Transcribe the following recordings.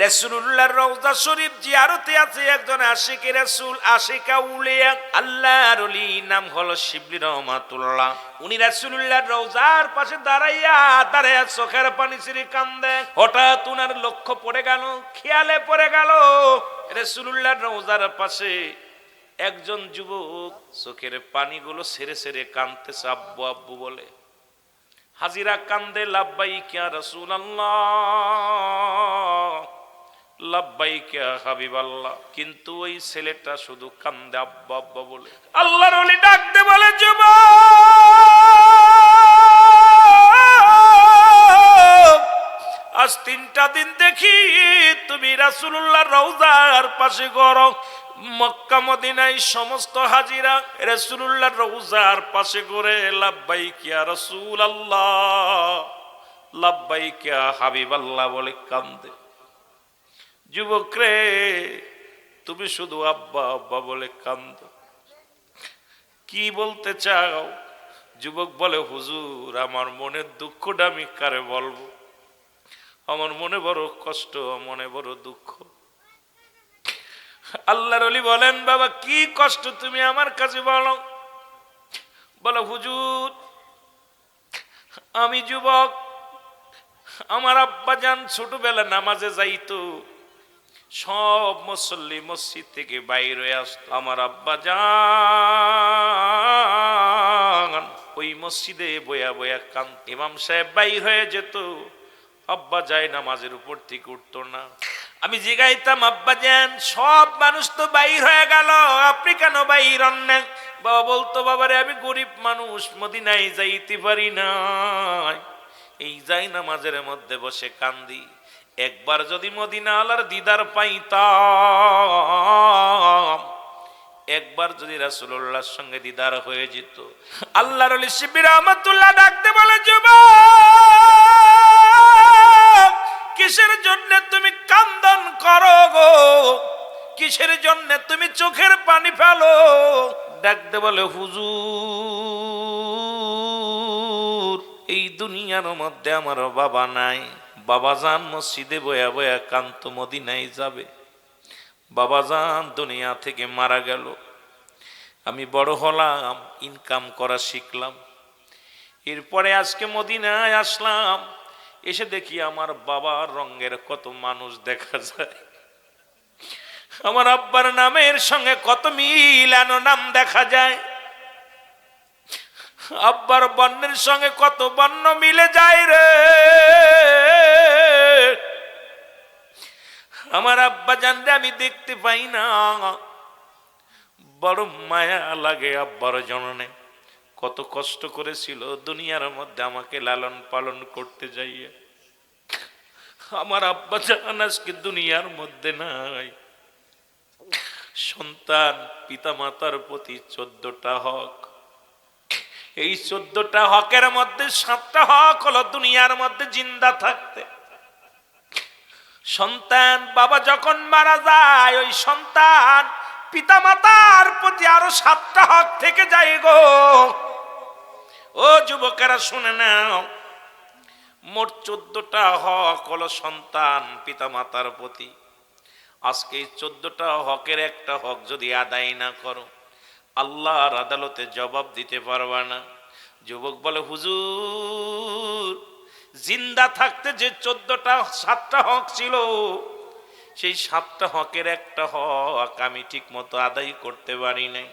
রাসূলুল্লাহর রওজা শরীফ জিয়ারতে আছে একজন আশিকে রাসূল, আশিকা উলিয়া আল্লাহর ওলি, নাম হলো শিবলি রহমাতুল্লাহ। উনি রাসূলুল্লাহর রওজার পাশে দাঁড়াইয়া চোখের পানি ছেড়ে কান্দে। হঠাৎ উনার লক্ষ্য পড়ে গেল, খেয়ালে পড়ে গেল রাসূলুল্লাহর রওজার পাশে একজন যুবক চোখের পানিগুলো ছেড়ে ছেড়ে কাঁদতেছে, আব্বু আব্বু বলে। হাজিরা কান্দে, লাব্বাইক ইয়া রাসূলুল্লাহ, লাব্বাইক ইয়া হাবিবাল্লাহ। কিন্তু ওই ছেলেটা শুধু কান্দে আব্বা আব্বা বলে। আল্লাহর ওলি ডাক দে বলে, যুবক, আজ 3টা দিন দেখি তুমি রাসূলুল্লাহর রওজার পাশে গড়ো। মক্কা মদিনায় সমস্ত হাজিরা রাসূলুল্লাহর রওজার পাশে ঘুরে লাব্বাইক ইয়া রাসূলুল্লাহ, লাব্বাইক ইয়া হাবিবাল্লাহ বলে কান্দে। যুবক রে, তুমি শুধু আব্বা আব্বা বলে কান্দো, কি বলতে চাও? যুবক বলে, হুজুর, আমার মনের দুঃখটা আমি কারে বলবো? আমার মনে বড় কষ্ট, মনে বড় দুঃখ। আল্লাহর ওলি বলেন, বাবা কি কষ্ট তুমি আমার কাছে বলো? বলো, হুজুর, আমি যুবক, আমার আব্বা জান ছোটবেলা নামাজে যাইতো, সব মুসল্লি মসজিদ থেকে বাইর হয়ে আসতো। আমার আব্বা জান ওই মসজিদে বয়া বয়া কাঁদত। ইমাম সাহেব বাইর হয়ে যেত, আব্বা যায় নামাজের উপর থেকে উঠতো না। আমি জিগাইতাম, আব্বা জান সব মানুষ তো বাইর হয়ে গেল, আপনি কেন বাইর হন না? বাবা বলতো, বাবারে আমি গরিব মানুষ, মদিনায় যাইতে পারি না, এই যাই নামাজের মধ্যে বসে কান্দি। একবার যদি মদিনা আলার দিদার পাইতাম, একবার যদি রাসূলুল্লাহর সঙ্গে দিদার হয়ে যেত। আল্লাহর ওলি শিবলি রহমাতুল্লাহ ডাকতে বলে, যুবক, কিসের জন্য তুমি কান্দন করো গো? কিসের জন্য তুমি চোখের পানি ফেলো? ডাকতে বলে, হুজুর, এই দুনিয়ার মধ্যে আমার বাবা নাই। বাবাজান মসজিদে বয়া বয়া কান্ত, মদিনায় যাবে। বাবাজান দুনিয়া থেকে মারা গেল, আমি বড় হলাম, ইনকাম করা শিখলাম, এরপরে আজকে মদিনায় আসলাম, এসে দেখি আমার বাবার রঙের কত মানুষ দেখা যায়, আমার আব্বার নামের সঙ্গে কত মিলানো নাম দেখা যায়, আব্বার বর্ণের সঙ্গে কত বর্ণ মিলে যায় রে। আমার আব্বা জানলে আমি দেখতে পাই না, বড় মায়া লাগে আব্বার জননে। কত কষ্ট করেছিল দুনিয়ার মধ্যে আমাকে লালন পালন করতে যাইয়া। আমার আব্বা জান আজকে দুনিয়ার মধ্যে নাই। সন্তান পিতা মাতার প্রতি 14টা হক, এই 14টা হকের মধ্যে 7টা হক হলো দুনিয়ার মধ্যে জিন্দা থাকতে। সন্তান বাবা যখন মারা যায়, ওই সন্তান পিতা মাতার প্রতি আরো 7টা হক থেকে যায় গো। ও যুবকেরা শুনে নাও, মোট 14টা হক হলো সন্তান পিতা মাতার প্রতি। আজকে এই 14টা হকের একটা হক যদি আদায় না করো, আল্লাহর আদালতে জবাব দিতে পারবা না। যুবক বলে, হুজুর, জিন্দা থাকতে যে 7টা হক ছিল, সেই 7টা হকের একটা হক আমি ঠিক মতো আদায় করতে পারি নাই।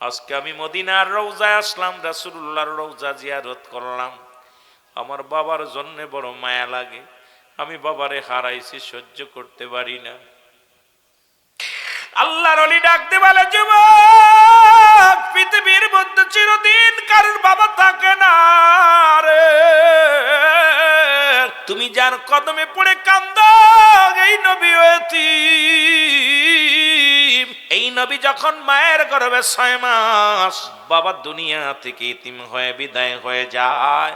আজকে আমি মদিনার রওজায় আসলাম, রাসূলুল্লাহর রওজা জিয়ারত করলাম, আমার বাবার জন্য বড় মায়া লাগে, আমি বাবারে হারাইছি, সহ্য করতে পারি না। আল্লাহর ওলি ডাকতে বলে, যুবক, পৃথিবীর মধ্যে চিরদিন কারোর বাবা থাকে না রে। তুমি যার কদমে পড়ে কান্দো, এই নবী এতিম। এই নবী যখন মায়ের গর্ভে 6 মাস, বাবা দুনিয়া থেকে এতিম হয়ে বিদায় হয়ে যায়,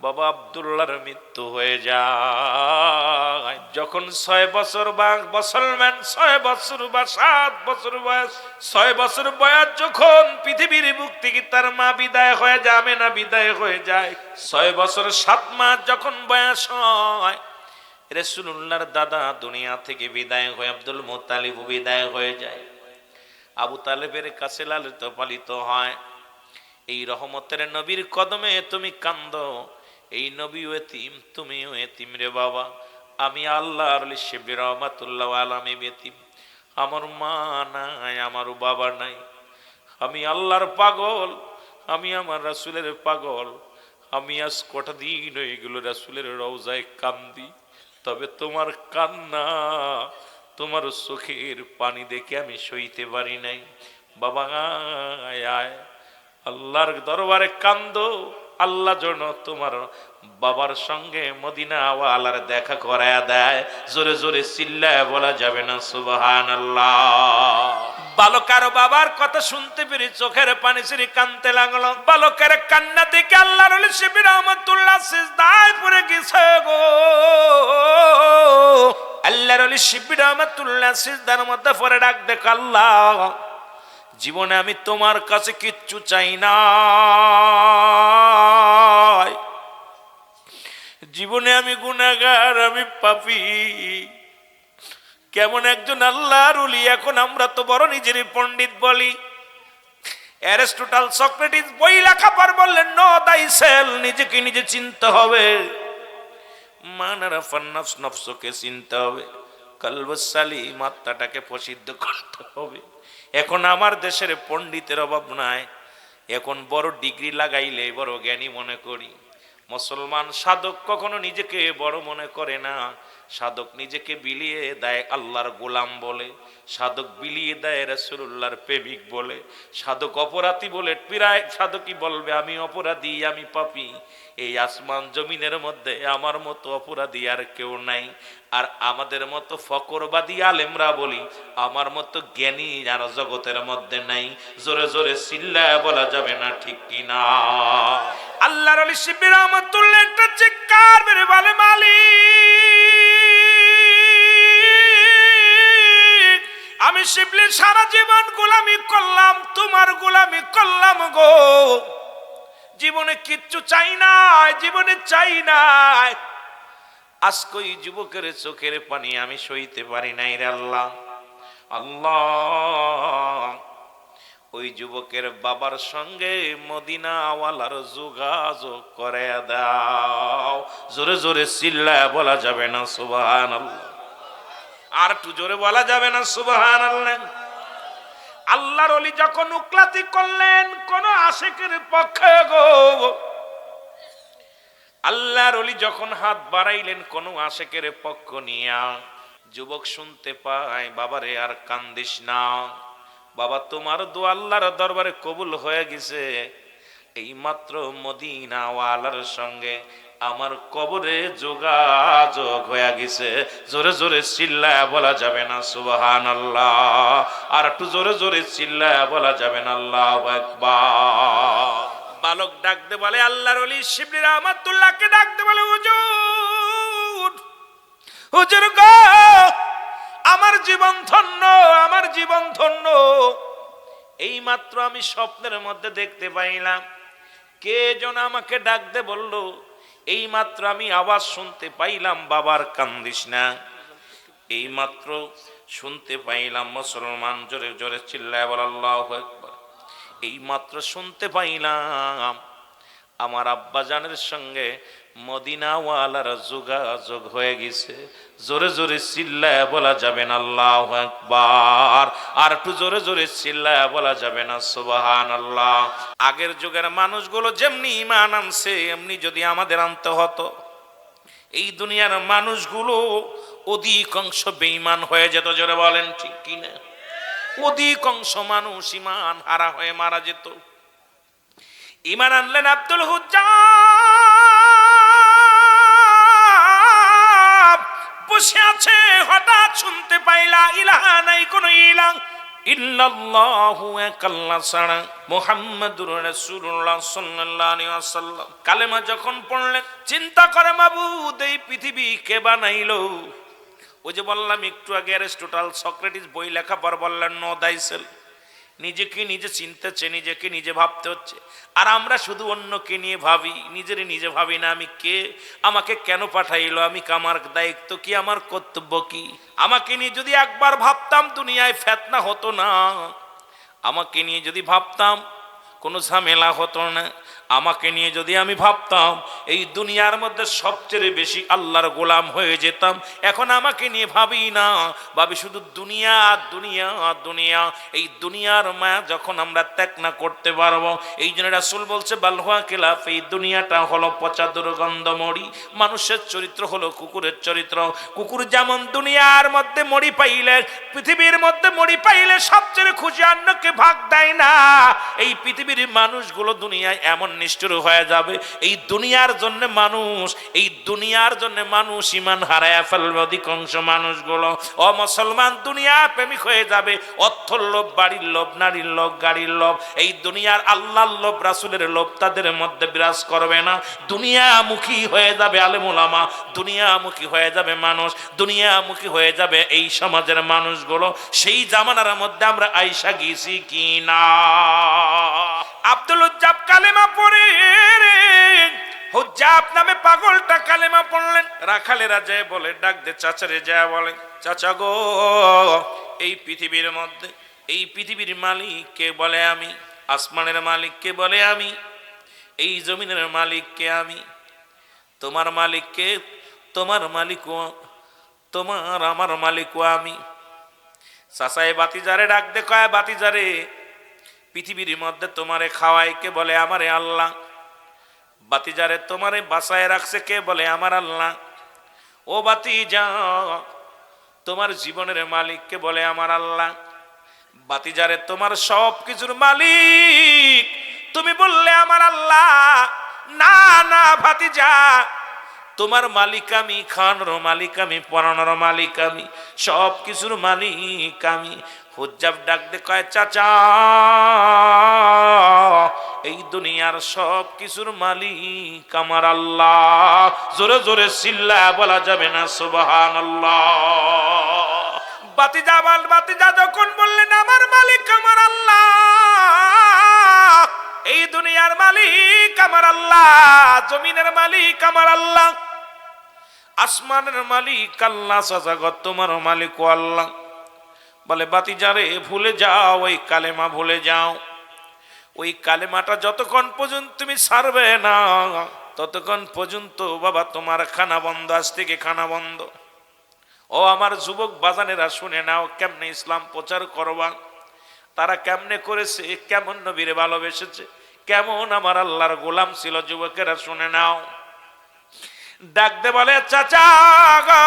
বাবা আব্দুল্লাহর মৃত্যু হয়ে যায়। যখন 6 বছর বা মুসলমান 6 বছর বা 7 বছর বয়স, 6 বছর বয়স যখন পৃথিবীর বুক থেকে তার মা বিদায় হয়ে যাবে না, বিদায় হয়ে যায়। 6 বছর 7 মাস যখন বয়স হয়, রাসূলুল্লাহর দাদা দুনিয়া থেকে বিদায় হয়ে আব্দুল মুত্তালিব বিদায় হয়ে যায়, আবু তালেবের কাছে লালিত পালিত হয়। এই রহমতের নবীর কদমে তুমি কান্দো, এই নবীও এতিম, তুমিও এতিম রে বাবা। আমি আল্লাহর ওলি শিবলি রহমাতুল্লাহ আলাইহি এতিম, আমার মা নাই, আমারও বাবা নাই। আমি আল্লাহর পাগল, আমি আমার রাসূলের পাগল। আমি আজ কটা দিন এগুলো রাসূলের রওজায় কান্দি, তবে তোমার কান্না, তোমার চোখের পানি দেখে আমি সইতে পারি নাই। বাবা আয় আয়, আল্লাহর দরবারে কান্দো, আল্লাহ যেন তোমার বাবার সঙ্গে মদিনা ওয়ালার দেখা করায়া দেয়। জোরে জোরে চিল্লায় বলা যাবে না সুবহানাল্লাহ। বালকার বাবার কথা শুনতে পেরে চোখের পানি ছেড়ে কাঁদতে লাগলো। বালকের কান্না দেখে আল্লাহর ওলি শিবলি রহমাতুল্লাহ সিজদায় পড়ে গেছে গো। আল্লাহর ওলি শিবলি রহমাতুল্লাহ সিজদার মধ্যে পড়ে ডাক দেখ, আল্লাহ জীবনে আমি তোমার কাছে কিচ্ছু চাই না, জীবনে আমি গুনাহগার, আমি পাপী। কেমন একজন আল্লাহর ওলি! এখন আমরা তো বড় নিজের পণ্ডিত বলি। অ্যারিস্টটল সক্রেটিস বই লেখা পর বললেন, নো দাইসেল, নিজেকে নিজে চিনতে হবে। মানারাফান নফস, নফসকে চিনতে হবে। কলবুস সালিম, আত্মাটাকে প্রসিদ্ধ করতে হবে। এখন আমার দেশের পণ্ডিতের অভাব নাই, এখন বড় ডিগ্রি লাগাইলে বড় জ্ঞানী মনে করি। মুসলমান সাধক কখনো নিজেকে বড় মনে করে না। সাধক নিজেকে বিলিয়ে দেয় আল্লাহর গোলাম বলে, সাধক বিলিয়ে দেয় রাসূলুল্লাহর প্রেমিক বলে, সাধক অপরাধী বলে প্রায় সাধকই বলবে আমি অপরাধী, আমি পাপী। এই আসমান জমিনের মধ্যে আমার মতো অপরাধী আর কেউ নাই। আর আমাদের মতো ফকরবাদী আলেমরা বলি আমার মতো জ্ঞানী আর জগতের মধ্যে নাই। জোরে জোরে চিল্লায় বলা যাবে না ঠিক কিনা? আল্লাহর ওলি শিবলি রহমাতুল্লাহ একটা চিৎকার মেরে বলে, মালিক আমি শিবলি সারা জীবন গোলামি করলাম, তোমার গোলামি করলাম গো। জীবনে কিচ্ছু চাই নাই, জীবনে চাই নাই। আজকে ওই যুবকের চোখের পানি আমি সইতে পারি নাই রে আল্লাহ। আল্লাহ ওই যুবকের বাবার সঙ্গে মদিনা ওয়ালার যোগাযোগ করে দাও। জোরে জোরে চিল্লায় বলা যাবে না সুবহানাল্লাহ? আর একটু জোরে বলা যাবে না সুবহানাল্লাহ? আল্লাহর ওলি যখন উকলাতি করলেন কোন আশিকের পক্ষে গো, আল্লাহর ওলি যখন হাত বাড়াইলেন কোন আশিকের পক্ষ নিয়া, যুবক শুনতে পায়, বাবারে আর কান্দিস না বাবা, তোমার দোয়া আল্লাহর দরবারে কবুল হয়ে গেছে। এই মাত্র মদিনা ওয়ালার সঙ্গে আমার কবরে যোগাযোগ হয়ে গেছে। জোরে জোরে চিল্লায় বলা যাবে না সুবহানাল্লাহ? আর একটু জোরে জোরে চিল্লায় বলা যাবে না আল্লাহু আকবার? বালক ডাকতে বলে, আল্লাহর ওলি শিবলি রহমাতুল্লাহকে ডাকতে বলে, হুজুর হুজুর গো, আমার জীবন ধন্য, আমার জীবন ধন্য। এই মাত্র আমি স্বপ্নের মধ্যে দেখতে পাইলাম কে যেন আমাকে ডাকতে বলল। এই মাত্র আমি আওয়াজ শুনতে পাইলাম, বাবার কান্দিস না। এই মাত্র শুনতে পাইলাম, মুসলমান জোরে জোরে চিল্লায় বল আল্লাহু আকবার। এই মাত্র শুনতে পাইলাম আমার আব্বা জানের সঙ্গে মদিনা ওয়ালার যোগাযোগ হয়ে গেছে। জোরে জোরে চিল্লায় বলা যাবে না আল্লাহু আকবার? আর একটু জোরে জোরে চিল্লায় বলা যাবে না সুবহানাল্লাহ? আগের যুগের মানুষগুলো যেমনি ঈমান আনছে এমনি যদি আমাদের আনতে হতো, এই দুনিয়ার মানুষগুলো অধিকাংশ বেঈমান হয়ে যেত। জোরে বলেন ঠিক কিনা? অধিকাংশ মানুষ ঈমান হারা হয়ে মারা যেত। ঈমান আনলেন আব্দুল হুজ্জাব, বসে আছে, হঠাৎ শুনতে পাইলা ইলাহা নাই কোন ইলাহ ইল্লাল্লাহু আল্লাহ ছাড়া মুহাম্মাদুর রাসূলুল্লাহ সাল্লাল্লাহু আলাইহি ওয়াসাল্লাম। কালেমা যখন পড়লেন চিন্তা করে, মাবুদ এই পৃথিবী কে বানাইলো? ওই যে বললাম একটু আগে অ্যারিস্টটল সক্রেটিস বই লেখা পর বললেন, নো দাইসেল, নিজেকে নিজে চিনতেছে, নিজেকে নিজে ভাবতে হচ্ছে। আর আমরা শুধু অন্যকে নিয়ে ভাবি, নিজের নিজে ভাবি না আমি কে, আমাকে কেন পাঠাইলো, আমি আমার দায়িত্ব কি, আমার কর্তব্য কি। আমাকে নিয়ে যদি একবার ভাবতাম দুনিয়ায় ফেতনা হতো না, আমাকে নিয়ে যদি ভাবতাম কোনো ঝামেলা হতো না, আমাকে নিয়ে যদি আমি ভাবতাম এই দুনিয়ার মধ্যে সবচেয়ে বেশি আল্লাহর গোলাম হয়ে যেতাম। এখন আমাকে নিয়ে ভাবি না, ভাবি শুধু দুনিয়া দুনিয়া দুনিয়া। এই দুনিয়ার মায়া যখন আমরা ত্যাগ না করতে পারবো, এই জন্য রাসূল বলছে বালহুয়া কিলাফ, এই দুনিয়াটা হলো পচা দুর্গন্ধ মরি। মানুষের চরিত্র হলো কুকুরের চরিত্র। কুকুর যেমন দুনিয়ার মধ্যে মরি পাইলে, পৃথিবীর মধ্যে মরি পাইলে সবচেয়ে খুশি, অন্যকে ভাগ দেয় না, এই পৃথিবীর মানুষগুলো দুনিয়ায় এমন নিষ্ঠুর হয়ে যাবে। এই দুনিয়ার জন্য মানুষ, এই দুনিয়ার জন্য মানুষ ঈমান হারায় ফেলবে অধিকাংশ মানুষগুলো। ও মুসলমান, দুনিয়া প্রেমিক হয়ে যাবে। অর্থর লোভ, বাড়ির লোভ, নারীর লোভ, গাড়ির লোভ, এই দুনিয়ার আল্লাহর লোভ, রাসূলের লোভ তাদের মধ্যে বিরাজ করবে না। দুনিয়ামুখী হয়ে যাবে আলেম ওলামা, দুনিয়ামুখী হয়ে যাবে মানুষ, দুনিয়ামুখী হয়ে যাবে এই সমাজের মানুষগুলো। সেই জামানার মধ্যে আমরা আইসা গিয়েছি কি না? আব্দুল উজ্জাব কালেমা পড়ে, হুজ্জাব নামে পাগলটা কালেমা পড়লেন। রাখালেরা যায় বলে, ডাক দে চাচারে, যায় বলে চাচা গো, এই পৃথিবীর মধ্যে, এই পৃথিবীর মালিক কে বলে আমি, আসমানের মালিক কে বলে আমি, এই জমিনের মালিক কে আমি, তোমার মালিক কে, তোমার মালিকও, তোমার আমার মালিকও আমি। চাচাই বাতিজারে ডাক দে, কয় বাতিজারে, পৃথিবীর মধ্যে তোমারে খাওয়াই কে বলে আমারে আল্লাহ, বাতিজারে তোমারে বাসায় রাখছে কে বলে আমার আল্লাহ। ও বাতিজা, তোমার জীবনের মালিক কে বলে আমার আল্লাহ। বাতিজারে তোমার সব কিছুর মালিক তুমি বললে আমার আল্লাহ। না না ভাতিজা, তোমার মালিক আমি, খাওয়ানোর মালিক আমি, পড়ানোর মালিক আমি, সব কিছুর মালিক আমি। হুজ্জাব ডাক দে, কয় চাচা, এই দুনিয়ার সব কিছুর মালিক আমার আল্লাহ। জোরে জোরে চিল্লা বলা যাবে না সুবহানাল্লাহ। বাতিজা যখন বললেন আমার মালিক আমার আল্লাহ, এই দুনিয়ার মালিক আমার আল্লাহ, জমিনের মালিক আমার আল্লাহ, আসমানের মালিক আল্লাহ, চাচা গো তোমার মালিক ও আল্লাহ। বলে বাতিজারে ভুলে যাও, ওই কালেমা ভুলে যাও। ওই কালেমাটা যতক্ষণ পর্যন্ত তুমি ছাড়বে না, ততক্ষণ পর্যন্ত বাবা তোমার খানা বন্ধ, আজ থেকে খানা বন্ধ। ও আমার যুবক বাজানেরা শুনে নাও, কেমনে ইসলাম প্রচার করবা, তারা কেমনে করেছে, কেমন নবীরে ভালোবেসেছে, কেমন আমার আল্লাহর গোলাম ছিল। যুবকেরা শুনে নাও। ডাক দে বলে চাচা গো,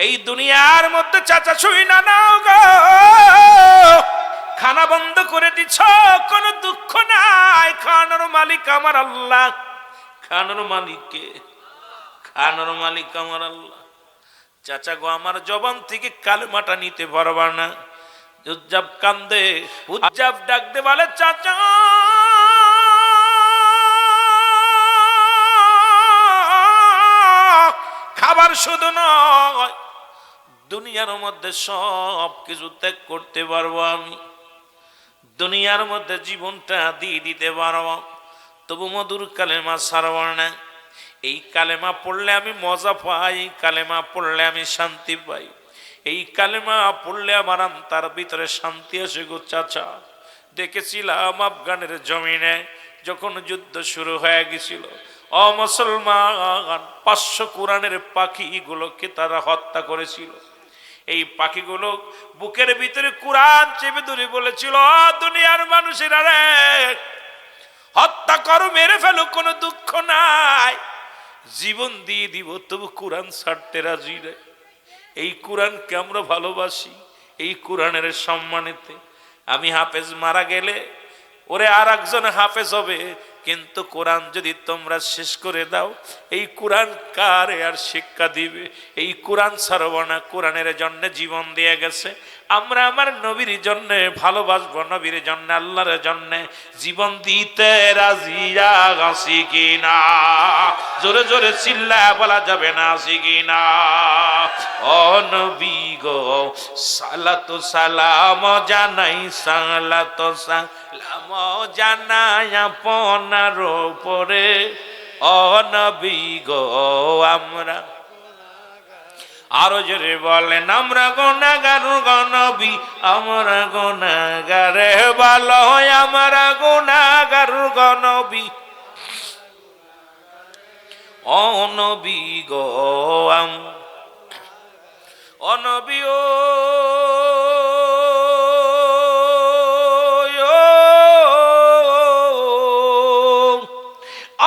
এই দুনিয়ার মধ্যে চাচা শুই না নাও গো, খানা বন্ধ করে দিছ, কোনো দুঃখ নাই, খানোর মালিক আমার আল্লাহ। খানোর মালিককে, খানোর মালিক আমার আল্লাহ। চাচা গো, আমার জবান থেকে কালেমাটা নিতে পারবা না। হুজ্জাব কান্দে, হুজ্জাব ডাক দে বলে চাচা, খাবার শুধু নয়, দুনিয়ার মধ্যে সব কিছু ত্যাগ করতে পারবো আমি, দুনিয়ার মধ্যে জীবনটা দিয়ে দিতে পারবো, তবু মধুর কালেমা ছাড়ব না। এই কালেমা পড়লে আমি মজা পাই, কালেমা পড়লে আমি শান্তি পাই, এই কালেমা পড়লে আমার আত্মার ভিতরে শান্তি আসে গো চাচা। দেখেছিলাম আফগানের জমিনে যখন যুদ্ধ শুরু হয়ে গেছিল, ও মুসলমান, 500 কোরআনের পাখিগুলোকে তারা হত্যা করেছিল। এই পাখিগুলো বুকের ভিতরে কোরআন চেপে ধরে বলেছিল, দুনিয়ার মানুষেরা রে, হত্যা করো, মেরে ফেলো, কোনো দুঃখ নাই, জীবন দিয়ে দিব, তবু কোরআন ছাড়তে রাজি রে। এই কোরআনকে আমরা ভালোবাসি, এই কোরআনের সম্মানেতে আমি হাফেজ মারা গেলে ওরে আর একজন হাফেজ হবে, কিন্তু কোরআন যদি তোমরা শেষ করে দাও, এই কোরআন কারে আর শিক্ষা দিবে? এই কোরআন ছাড়ব না, কোরআনের জন্য জীবন দিয়ে গেছে আমরা আমার নবীর জন্য ভালোবাসবো, নবীর জন্য আল্লাহর জন্য জীবন দিতে রাজি আছি কিনা? জোরে জোরে চিল্লায় বলা যাবে না আছি কিনা? ও নবী গো সালাতু সালাম জানাই, সালাতু সালাম জানাই আপনার উপরে। ও নবী গো আমরা, আরো জোরে বলেন, আমরা গুনাহগার গো নবী, আমরা গুনাহগার, ভালো আমরা গুনাহগার গো নবী। ও নবী গো ও নবী ও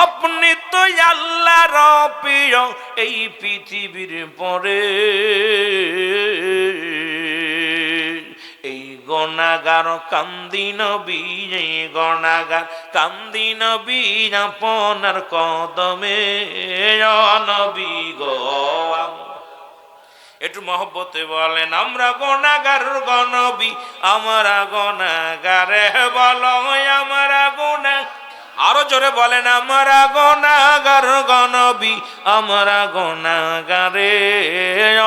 আপনি তো আল্লাহর প্রিয় এই পৃথিবীর পরে। এই গুনাহগার কান্দি নবী, এই গুনাহগার কান্দি নবী আপনার কদমে। ও নবী গো একটু মহব্বতে বলেন, আমরা গুনাহগার গো নবী, আমরা গুনাহগার, বলো আমরা গুনাহ। আরো জোরে বলেন, আমরা গুনাহগার গো নবী, আমরা গুনাহগারে।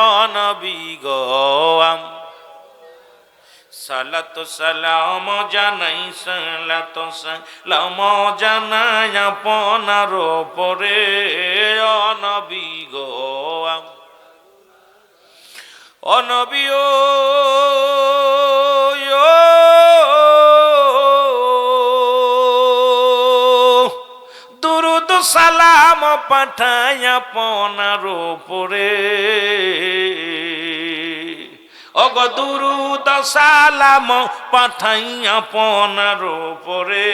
ও নবী গো সালাতু সালাম জানাই, সালাতু সালাম জানাই আপনার উপরে। ও নবী গো ও নবী ও দুরুদ সালাম পাঠাই আপনার উপরে। ওগো দুরুদ সালাম পাঠাই আপনার উপরে।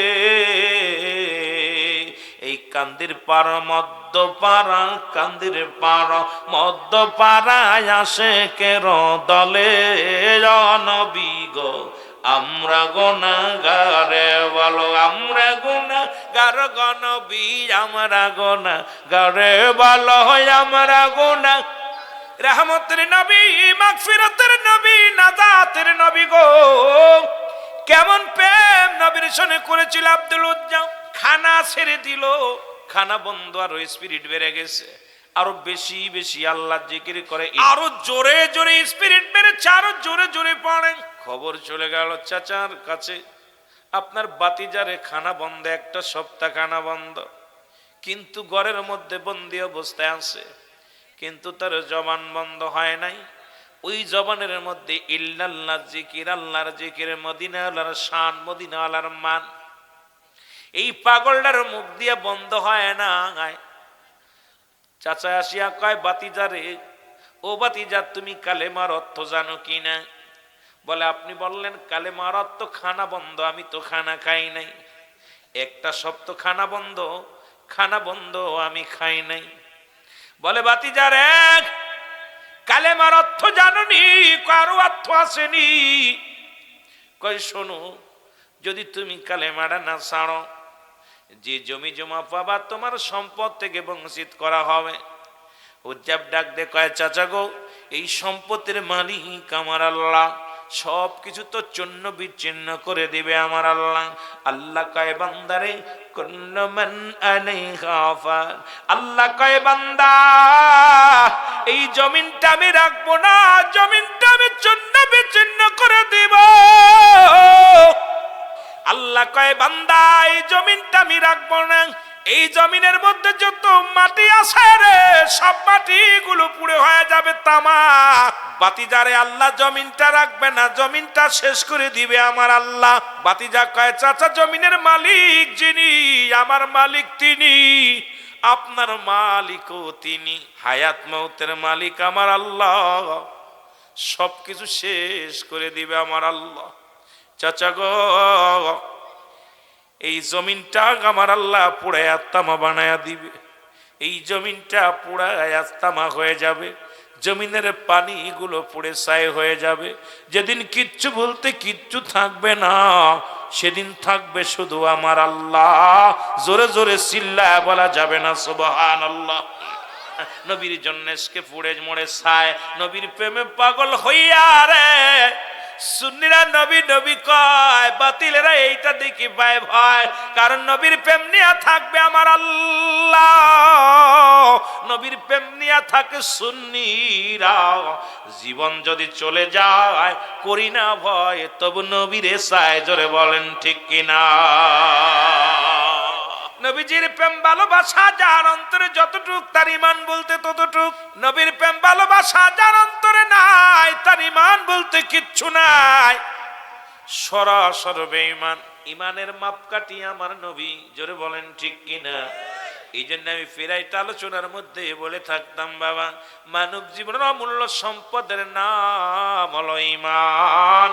এই কান্দির পার মধ্য পারা, কান্দির পার মধ্য পাড়ায় আসে কের দলে। নবী গো আমরা গুনাহগারে, বলো আমরা গুনাহগার গো নবী, আমরা গুনাহগারে, বলো আমরা গুনাহ। রহমতের নবী, মাগফিরাতের নবী, নাজাতের নবী গো কেমন প্রেম নবীর সঙ্গে করেছিল আব্দুল উজ্জা। খানা ছেড়ে দিল, খানা বন্ধ, আর স্পিরিট বেড়ে গেছে, আরো বেশি বেশি আল্লাহ জিকির করে, আরো জোরে জোরে স্পিরিট বেড়েছে, আরো জোরে জোরে পড়ে। খবর চলে গেল চাচার কাছে, আপনার বাতিজারে খানা বন্ধ, একটা সপ্তাহ খানা বন্ধ, কিন্তু ঘরের মধ্যে বন্দি অবস্থায় আছে, কিন্তু তার জবান বন্ধ হয় নাই। ওই জবানের মধ্যে ইল্লাল্লাহ জিকির, আল্লাহর জিকির, মদিনা আল্লাহর শান, মদিনা আল্লাহর মান। এই পাগলটার মুখ দিয়ে বন্ধ হয় না। চাচা আসিয়া কয়, বাতিজারে ও বাতিজা তুমি কালেমার অর্থ জানো কি না? বলে আপনি বললেন কালেমার অর্থ খানা বন্ধ, আমি তো খানা খাই নাই, একটা সপ্তাহ খানা বন্ধ, খানা বন্ধ আমি খাই নাই। বলে বাতিজারে কালেমার অর্থ জানোনি? কারো অর্থ আসেনি। কই শোনো, যদি তুমি কালেমাটা না ছাড়ো, যে জমি জমা পাবা তোমার সম্পদ থেকে বঞ্চিত করা হবে। উজ্জাব ডাক দে কয়, চাচা গো এই সম্পত্তির মালিক আমার আল্লাহ, সব কিছু তো চূর্ণ বিচ্ছিন্ন করে দিবে আমার আল্লাহ। আল্লাহ কয় বান্দারে কুল্লু মান আলাইহা ফান, আল্লাহ কয় বান্দা এই জমিনটা আমি রাখবো না, জমিনটা আমি চূর্ণ বিচ্ছিন্ন করে দিব। আল্লাহ কয় বান্দা এই জমিনটা আমি রাখবো না, এই জমিনের মধ্যে যত মাটি আছে রে সব মাটি গুলো পুড়ে হয়ে যাবে তামা। বাতিজারে আল্লাহ জমিনটা রাখবে না, জমিনটা শেষ করে দিবে আমার আল্লাহ। বাতিজা কয়, চাচা জমিনের মালিক যিনি, আমার মালিক তিনি, আপনার মালিকও তিনি, হায়াত মৌতের মালিক আমার আল্লাহ, সবকিছু শেষ করে দিবে আমার আল্লাহ। চাচা গো এই জমিনটা আমার আল্লাহ পুড়ায় তামা বানায়া দিবে, এই জমিনটা পুড়ায় তামা হয়ে যাবে, জমিনের পানিগুলো পুড়ে ছাই হয়ে যাবে। যেদিন কিচ্ছু বলতে কিচ্ছু থাকবে না, সেদিন থাকবে শুধু আমার আল্লাহ। জোরে জোরে চিল্লায় বলা যাবে না সুবহানাল্লাহ। নবীর জন্য পুড়ে মরে ছাই, নবীর প্রেমে পাগল হইয়া রে সুন্নিরা নবী নবী কয়, বাতিলেরা এইটা দেখি পায় ভয়, কারণ নবীর প্রেম নিয়ে থাকবে আমার আল্লাহ, নবীর প্রেম নিয়ে থাকে সুন্নিরা। জীবন যদি চলে যায় করি না ভয়, তবু নবীরে চায়, জোরে বলেন ঠিক কিনা। নবীজির প্রেম ভালোবাসা যার অন্তরে যতটুক, তার ইমান বলতে ততটুক। নবীর প্রেম ভালোবাসা যার অন্তরে নাই, তার ইমান বলতে কিচ্ছু নাই, সরাসর বেঈমান। ইমানের মাপকাঠি আমার নবী, জোরে বলেন ঠিক কিনা। এই জন্য আমি ফেরাইটা আলোচনার মধ্যে বলে থাকতাম, বাবা, মানব জীবনের অমূল্য সম্পদের নাম হলো ইমান।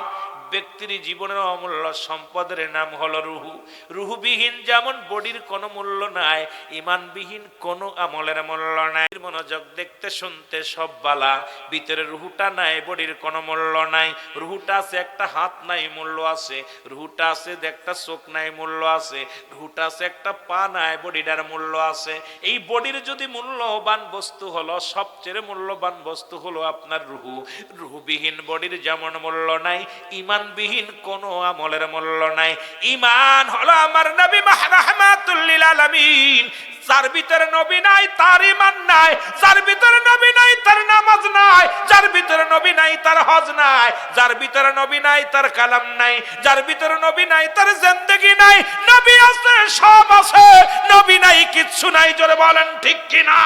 ব্যক্তির জীবনের অমূল্য সম্পদের নাম হলো রুহু। রুহুবিহীন যেমন বডির কোনো মূল্য নাই, ইমানবিহীন কোনো আমলের মূল্য নাই। মনোযোগ, দেখতে শুনতে সব বালা, ভিতরে রুহুটা নাই, বডির কোনো মূল্য নাই। রুহুটা আছে, একটা হাত নাই, মূল্য আছে। রুহুটা আছে, একটা চোখ নাই, মূল্য আছে। রুহুটা আছে, একটা পা নাই, বডিটার মূল্য আছে। এই বডির যদি মূল্যবান বস্তু হলো, সবচেয়ে মূল্যবান বস্তু হলো আপনার রুহু। রুহুবিহীন বডির যেমন মূল্য নাই, ইমানবিহীন কোন আমলের মূল্য নাই। ইমান হলো আমার নবী রাহমাতুল লিল আলামিন। যার ভিতরে নবী নাই তার ইমান নাই, যার ভিতরে নবী নাই তার নামাজ নাই, যার ভিতরে নবী নাই তার হজ নাই, যার ভিতরে নবী নাই তার কালাম নাই, যার ভিতরে নবী নাই তার জিন্দেগি নাই। নবী আছে, সব আছে, নবী নাই কিচ্ছু নাই, জোরে বলেন ঠিক কিনা।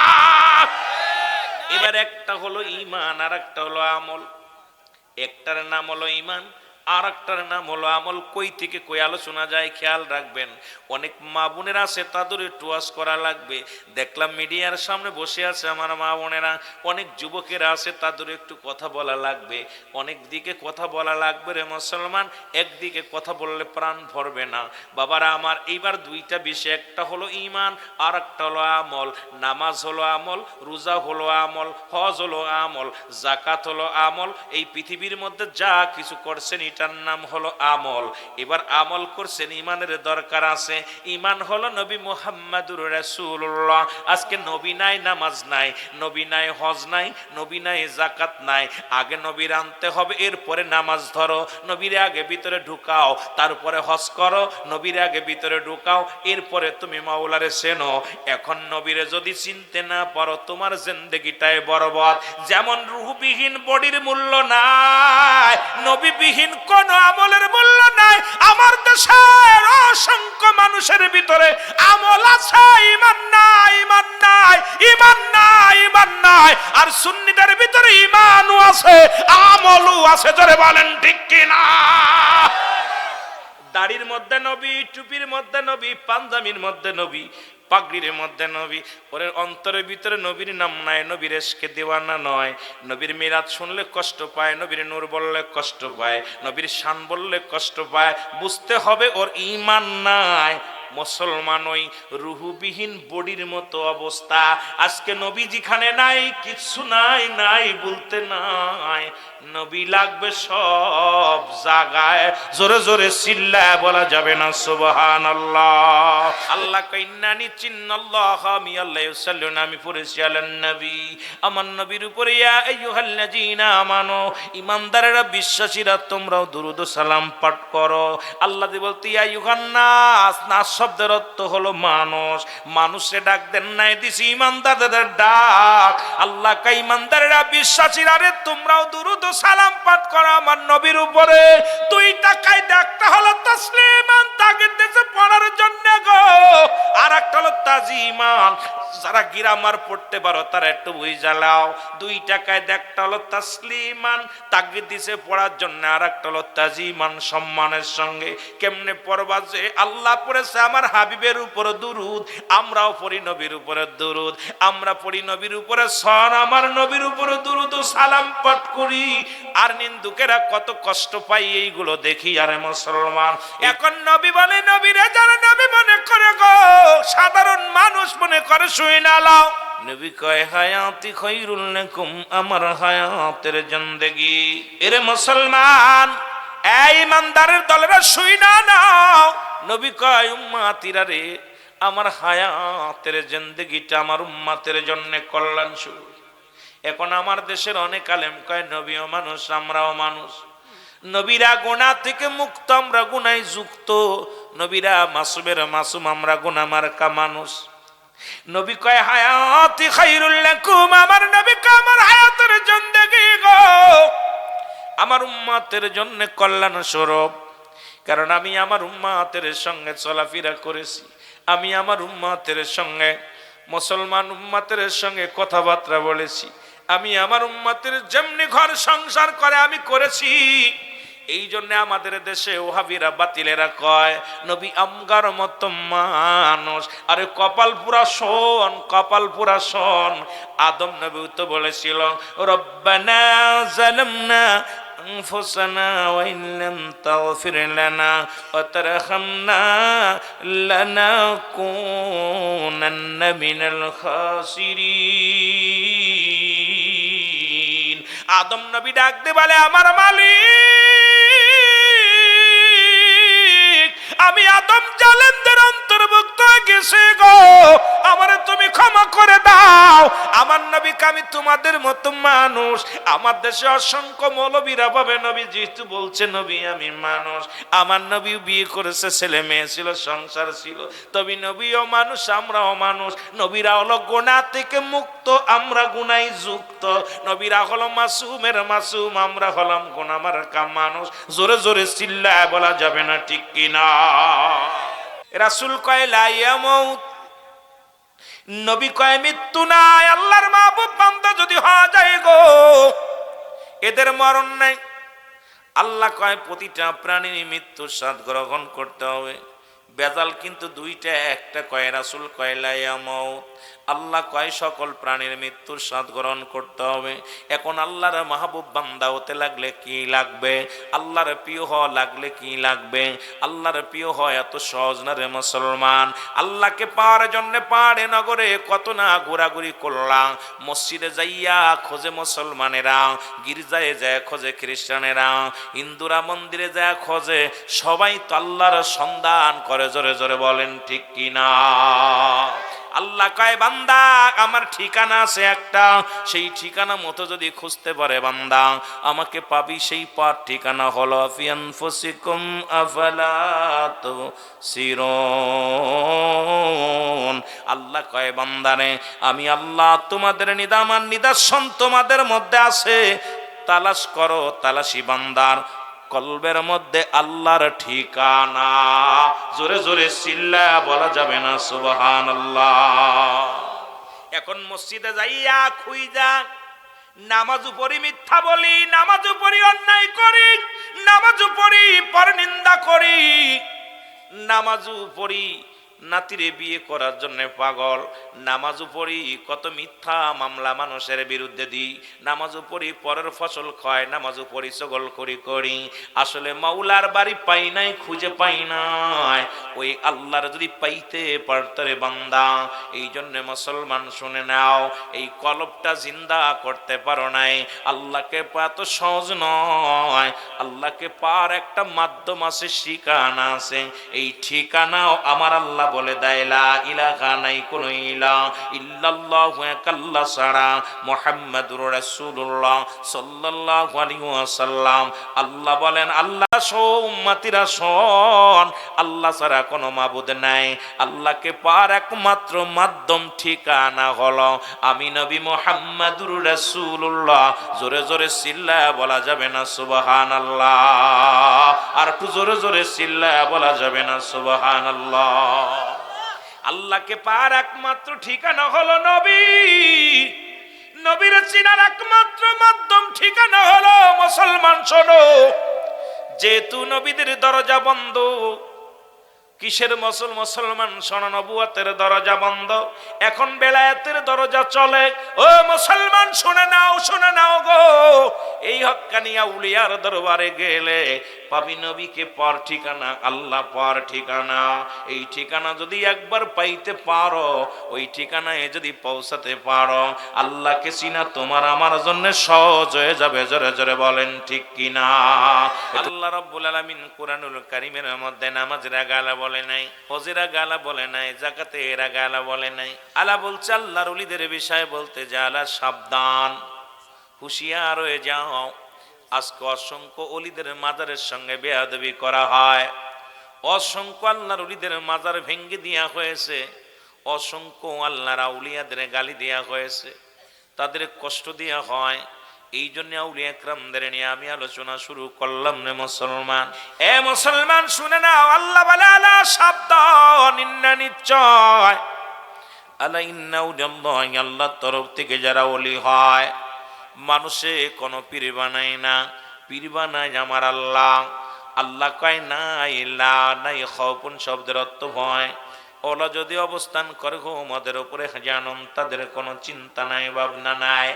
এবার একটা হলো ইমান আর একটা হলো আমল। একটার নাম হলো ইমান, আর একটার নাম হলো আমল। কই থেকে কই আলোচনা যায় খেয়াল রাখবেন। অনেক মা বোনেরা আছে, তাদের একটু ওয়াজ করা লাগবে। দেখলাম মিডিয়ার সামনে বসে আছে আমার মা বোনেরা, অনেক যুবকেরা আছে, তাদের একটু কথা বলা লাগবে। অনেক দিকে কথা বলা লাগবে রে মুসলমান, একদিকে কথা বললে প্রাণ ভরবে না। বাবারা আমার, এইবার দুইটা বিষয়, একটা হলো ইমান আর একটা হলো আমল। নামাজ হলো আমল, রোজা হলো আমল, হজ হলো আমল, যাকাত হলো আমল। এই পৃথিবীর মধ্যে যা কিছু করছেন এটার নাম হলো আমল। এবার আমল করছেন, ইমানের দরকার আছে। ইমান হলো নবী মুহাম্মাদুর রাসূলুল্লাহ। আজকে নবী নাই, নামাজ নাই, নবী নাই, হজ নাই, নবী নাই, যাকাত নাই। আগে নবীর আনতে হবে, এরপরে নামাজ ধরো। নবীর আগে ভিতরে ঢুকাও, তারপরে হজ করো। নবীর আগে ভিতরে ঢুকাও, এরপরে তুমি মাওলারে চেনো। এখন নবীরে যদি চিনতে না পারো, তোমার জিন্দেগিটাই বরবাদ। যেমন রূহবিহীন বডির মূল্য নাই, নবীবিহীন কোন আমলের মূল্য নাই। আমার দেশের অসংখ্য মানুষের ভিতরে আমল আছে, ইমান নাই, ইমান নাই, ইমান নাই, ইমান নাই। আর সুন্নিদের ভিতরে ইমানও আছে, আমলও আছে, জোরে বলেন ঠিক কিনা। দাড়ির মধ্যে নবী, টুপির মধ্যে নবী, পাঞ্জাবির মধ্যে নবী, পাগড়ির মধ্যে নবী, ওর অন্তরের ভিতরে নবীর নাম নাই, নবীর এশকে দেওয়ানা নয়। নবীর মিরাত শুনলে কষ্ট পায়, নবীর নূর বললে কষ্ট পায়, নবীর শান বললে কষ্ট পায়। বুঝতে হবে ওর ঈমান নাই। মুসলমান ওই রুহুবিহীন বডির মতো অবস্থা। আজকে নবী যেখানে নাই, কিছু নাই, নাই বলতে নাই। নবী লাগবে সব জায়গায়, জোরে জোরে চিল্লায় বলা যাবে না সুবহানাল্লাহ। আল্লাহ কইন্নানি চিন্নাল্লাহ মিয়াল্লাহ ইউসাল্লুনা, আমি পড়েছি আলান নবী, আমার নবীর উপরে ইয়া আইয়ুহাল্লাযীনা আমানু, ঈমানদারেরা, বিশ্বাসীরা, তোমরাও দুরূদ ও সালাম পাঠ করো। আল্লাহ দি বলতে ইয়া আইয়ুহান নাস, নাস শব্দের অর্থ হলো মানুষ। মানুষে ডাক দেন নাই, দিছি ঈমানদারদের ডাক। আল্লাহ কই ঈমানদারেরা, বিশ্বাসীরা রে, তোমরাও দুরূদ ও সালাম পাঠ করো আমার নবীর উপরে। দুইটা কায়দা, একটা হলো তাসলিমান, তাকে দেশে পড়ার জন্য গো, আর একটা হলো তাজিমান। যারা গ্রামার পড়তে পারো তারা একটু বুঝা লাও। দুইটা কায়দা, একটা হলো তাসলিমান, তাকে দিশে পড়ার জন্য, আর একটা হলো তাজিমান, সম্মানের সঙ্গে। কেমনে পড়বা? যে আল্লাহ পড়েছে আমার হাবিবের উপরে দুরুদ, আমরাও পড়ি নবীর উপরে দুরুদ। আমরা পড়ি নবীর উপরে সন, আমার নবীর উপরে দুরুদ ও সালাম পাঠ করি। আর নিন্দুকেরা কত কষ্ট পাই এইগুলো দেখি। আরে মুসলমান, এখন নবী বলে, নবীরে যারা নবী মনে করে গো, সাধারণ মানুষ মনে করে, শুই না লাও। নবী কয় হায়াতি খায়রুল লাকুম, আমার হায়াতের জিন্দেগি। এরে মুসলমান, এই ইমানদারের দলেরা শুই না নাও। নবী কয় উম্মাতিরা রে, আমার হায়াতের জিন্দেগিটা আমার উম্মাতের জন্য কল্যাণ শুরু। এখন আমার দেশের অনেক আলেম কয় নবীও মানুষ, আমরাও মানুষ। নবীরা গুনাহ থেকে মুক্ত, আমরা গুনায় যুক্ত। নবীরা মাসুমের মাসুম, আমরা গুনাহমার্কা মানুষ। নবী কয় হায়াতি খায়রুল লাকুম, আমার নবী কয় আমার হায়াতের জিন্দেগি গো আমার উম্মতের জন্য কল্যাণ স্বরূপ। কারণ আমি আমার উম্মতের সঙ্গে চলাফেরা করেছি, আমি আমার উম্মতের সঙ্গে, মুসলমান উম্মতের সঙ্গে কথাবার্তা বলেছি, আমি আমার উম্মতের যেমনি ঘর সংসার করে আমি করেছি। এই জন্য আমাদের দেশে ওহাবিরা বাতিলেরা কয় নবী আমগার মতো মানুষ। আরে কপাল পুরা শোন, কপাল পুরা শোন। আদম নবী তো বলেছিল রব্বানা জালামনা أنفسنا وإن لم تغفر لنا وترحمنا لنكونن من الخاسرين। আদম নবী ডাক দে বলে আমার মালিক, আমি আদম জালেমদের অন্তর্ভুক্ত গেছে গো, আমারে তুমি ক্ষমা করে দাও। আমার নবীকে আমি তোমাদের মতো মানুষ। আমার দেশে অসংখ্য মৌলবীরা ভাবে নবী যেহেতু বলছে নবী আমি মানুষ, আমার নবী বিয়ে করেছে, ছেলে মেয়ে ছিল, সংসার ছিল, তবে নবীও মানুষ, আমরাও মানুষ। নবীরা হলো গুনাহ থেকে মুক্ত, আমরা গুনায় যুক্ত। নবীরা হলো মাসুমের মাসুম, আমরা হলাম গুনাহমার্কা মানুষ। জোরে জোরে চিল্লায় বলা যাবে না ঠিক কিনা? রাসূল কয় লা ইয়ামুত, নবী কয় মৃত্যু নাই। আল্লাহর মাহবুব বান্দা যদি হওয়া যায় গো, এদের মরণ নাই। আল্লাহ কয় প্রতিটা প্রাণীর মৃত্যুর স্বাদ গ্রহণ করতে হবে। বেজাল কিন্তু দুইটা, একটা কয় রাসূল কয় লা ইয়ামুত, আল্লাহ কয় সকল প্রাণীর মৃত্যুর স্বাদ গ্রহণ করতে হবে। এখন আল্লাহর মাহবুব বান্দা হতে লাগলে কি লাগবে? আল্লাহর প্রিয় হওয়া লাগলে কি লাগবে? আল্লাহর প্রিয় হওয়া এত সহজ না রে মুসলমান। আল্লাহকে পাওয়ার জন্য পাহাড়ে নগরে কত না ঘোরাঘুরি করলাম। মসজিদে যাইয়া খোঁজে মুসলমানেরা, গির্জায় যায় খোঁজে খ্রিস্টানেরা, হিন্দুরা মন্দিরে যায় খোঁজে, সবাই তো আল্লাহর সন্ধান করে। জোরে জোরে বলেন ঠিক কিনা? আল্লাহ কয় বান্দা আমার ঠিকানা আছে একটা, সেই ঠিকানা মতো যদি খুঁজতে পারে বান্দা আমাকে পাবি। সেই পার ঠিকানা হলো ফি আনফুসিকুম আফালা তুবসিরুন। আল্লাহ কয় বান্দারে আমি আল্লাহ তোমাদের নিদামান নিদর্শন তোমাদের মধ্যে আছে, তালাশ করো। তালাশি বান্দার কলবের মধ্যে আল্লাহর ঠিকানা। জোরে জোরে চিল্লা বলা যাবে না সুবহানাল্লাহ। এখন মসজিদে যাইয়া খুইজা নামাজ পড়ি, মিথ্যা বলি, নামাজ পড়ি, অন্যায় করি, নামাজ পড়ি, পরনিন্দা করি, নামাজ পড়ি, নাতিরে বিয়ে করার জন্য পাগল, নামাজ পড়ি, কত মিথ্যা মামলা মানুষের বিরুদ্ধে দিই, নামাজ পড়ি, পরের ফসল খায়, নামাজ পড়ি, চগল করি করি, আসলে মাওলার বাড়ি পাই নাই, খুঁজে পাই নাই। ওই আল্লাহর যদি পাইতে পারত রে বান্দা। এই জন্য মুসলমান শুনে নাও, এই কলবটা জিন্দা করতে পারো নাই, আল্লাহকে পাওয়া তো সহজ নয়। আল্লাহকে পাওয়ার একটা মাধ্যম আছে, ঠিকানা আছে। এই ঠিকানাও আমার আল্লাহ বলে দেয় লা ইলাহা, নাই কোনো ইলাহ ইল্লাল্লাহু, এক আল্লাহ ছাড়া, মুহাম্মাদুর রাসূলুল্লাহ সাল্লাল্লাহু আলাইহি ওয়াসাল্লাম। আল্লাহ বলেন আল্লাহ উম্মতিরা শোন, আল্লাহ ছাড়া কোনো মাবুদ নাই। আল্লাহকে পাওয়ার একমাত্র মাধ্যম ঠিকানা হলো আমি নবী মুহাম্মাদুর রাসূলুল্লাহ। জোরে জোরে চিল্লায়া বলা যাবে না সুবহানাল্লাহ? আর একটু জোরে জোরে চিল্লায়া বলা যাবে না সুবহানাল্লাহ? আল্লাহকে পাওয়ার একমাত্র ঠিকানা হলো নবী। নবীর চিনার একমাত্র মাধ্যম ঠিকানা হলো মুসলমান শোনো, যেহেতু নবীদের দরজা বন্ধ, কিসের মুসলমান শোনো, নবুয়তের দরজা বন্ধ, এখন বেলায়েতের দরজা চলে। ও মুসলমান শুনে নাও গো, এই হক্কানি আউলিয়ার দরবারে গেলে পাবি নবীকে পার ঠিকানা, আল্লাহ পার ঠিকানা। এই ঠিকানা যদি একবার পাইতে পারো, ওই ঠিকানায় যদি পৌঁছাতে পারো, আল্লাহকে চিনা তোমার আমার জন্য সহজ হয়ে যাবে। জোরে জোরে বলেন ঠিক কিনা? আল্লাহ রাব্বুল আলামিন কুরআনুল কারীমের মধ্যে নামাজের গালা বলে নাই, হজেরা গালা বলে নাই, যাকাতের গালা বলে নাই। আল্লাহ বলছে আল্লাহর ওলিদের বিষয়ে বলতে যে আল্লাহ সাবধান, হুঁশিয়ার হয়ে যাও, আজকে অসংখ্য অলিদের মাজারের সঙ্গে বেয়াদবি করা হয়, অসংখ্য আল্লাহর অলিদের মাজার ভেঙ্গে দেওয়া হয়েছে, অসংখ্য আল্লাহর আউলিয়াদের গালি দেওয়া হয়েছে, তাদের কষ্ট দেওয়া হয়। এই জন্য আউলিয়া একরামদের নিয়ে আমি আলোচনা শুরু করলাম রে মুসলমান। এ মুসলমান শুনে নাও, আল্লাহ বলে আলা সাবধান, ইন্না নিশ্চয়, আলা ইন্না উল্লাহ, আল্লাহর তরফ থেকে যারা ওলি হয়, মানুষে কোনো পীর বানায় না, পীর বানায় আমার আল্লাহ। আল্লাহ কয় না ইল্লা নাই খাউফুন শব্দের অর্থ ভয়। ওলা যদি অবস্থান করে ওদের উপরে জানুন, তাদের কোনো চিন্তা নাই, ভাবনা নাই,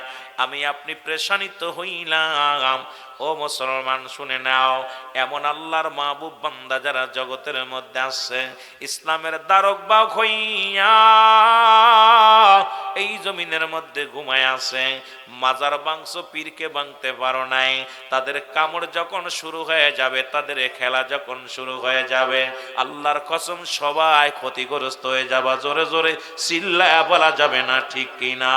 আমি আপনি প্রেশানিত হইলাম। ও মুসলমান শুনে নাও, এমন আল্লাহর মাহবুব বান্দা যারা জগতের মধ্যে আছে, ইসলামের দ্বারক বাহক হইয়া এই জমিনের মধ্যে ঘুমায় আছে, মাজার বাংশ পীরকে ভাঙতে পারো নাই, তাদের কামড় যখন শুরু হয়ে যাবে, তাদের খেলা যখন শুরু হয়ে যাবে, আল্লাহর কসম সবাই ক্ষতিগ্রস্ত হয়ে যাবা। জোরে জোরে চিল্লায়া বলা যাবে না, ঠিক কিনা?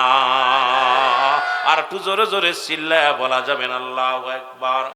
আর একটু জোরে জোরে চিল্লায়া বলা যাবে না, আল্লাহু আকবার।